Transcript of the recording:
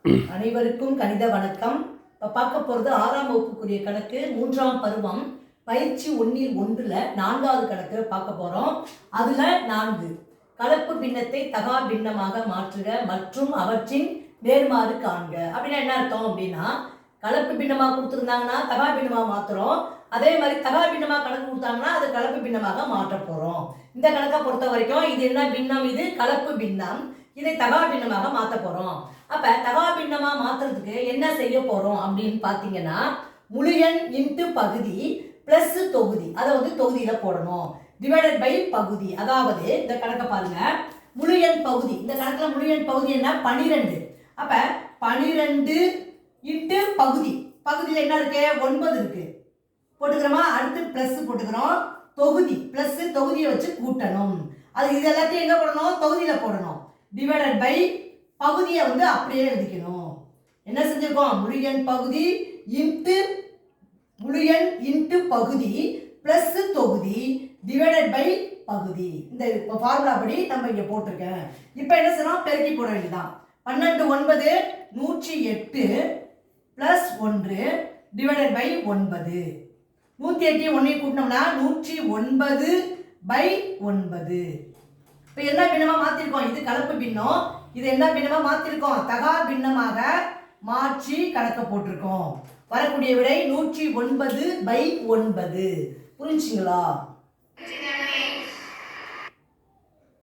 அனைவருக்கும் கணித வணக்கம். இப்போ பார்க்க போகிறது 6ஆம் வகுப்புக்குரிய கணக்கு 3ஆம் பருவம் பயிற்சி 1ல் 4வது கணக்கு பார்க்க போகிறோம். அதில் 4 கலப்பு பின்னத்தை தகா பின்னமாக மாற்றுக மற்றும் அவற்றின் நேர்மாறு காண்க. அப்படின்னா என்ன அர்த்தம் அப்படின்னா, கலப்பு பின்னமாக கொடுத்துருந்தாங்கன்னா தகா பின்னமாக மாற்றுறோம். அதே மாதிரி தகா பின்னமாக கணக்கு கொடுத்தாங்கன்னா அது கலப்பு பின்னமாக மாற்ற போகிறோம். இந்த கணக்கை பொறுத்த வரைக்கும் இது என்ன பின்னம்? இது கலப்பு பின்னம். இதை தகா பின்னமாக மாற்ற போகிறோம். அப்போ தகா பின்னமாக மாற்றுறதுக்கு என்ன செய்ய போகிறோம் அப்படின்னு பார்த்தீங்கன்னா, முழு எண் இன்ட்டு பகுதி ப்ளஸ் தொகுதி, அதை வந்து தொகுதியில் போடணும். டிவைடட் பை பகுதி. அதாவது இந்த கணக்கை பாருங்க, முழு எண் பகுதி. இந்த கணக்கில் முழு எண் பகுதி என்ன? 12. அப்போ 12 இன்ட்டு பகுதி. பகுதியில் என்ன இருக்கு? 9 இருக்கு. போட்டுக்கிறோமா? அடுத்து ப்ளஸ் போட்டுக்கிறோம். தொகுதி ப்ளஸ் தொகுதியை வச்சு கூட்டணும். அது இது எல்லாத்தையும் எங்கே போடணும்? தொகுதியில் போடணும். டிவைடட் பை பகுதியை வந்து அப்படியே எழுதிக்கணும். என்ன செஞ்சிருக்கோம்? முழு எண் பகுதி இன்ட்டு முழு எண் இன்ட்டு பகுதி பிளஸ் தொகுதி டிவைடட் பை பகுதி. இந்த ஃபார்முலா படி நம்ம இங்கே போட்டிருக்கேன். இப்போ என்ன செய்யணும்? பெருக்கி போட வேண்டியதான். 12 9 108 பிளஸ் 1 டிவைடட் பை 9. 108 1 கூட்டினோம்னா 109 பை 9. இப்போ என்ன பின்னமாக மாற்றிருக்கோம்? இது கலப்பு பின்னம். இது என்ன பின்னமாக மாற்றிருக்கோம்? தகா பின்னமாக மாற்றி கணக்க போட்டிருக்கோம். வரக்கூடிய விடை 109 பை 9. புரிஞ்சுங்களா?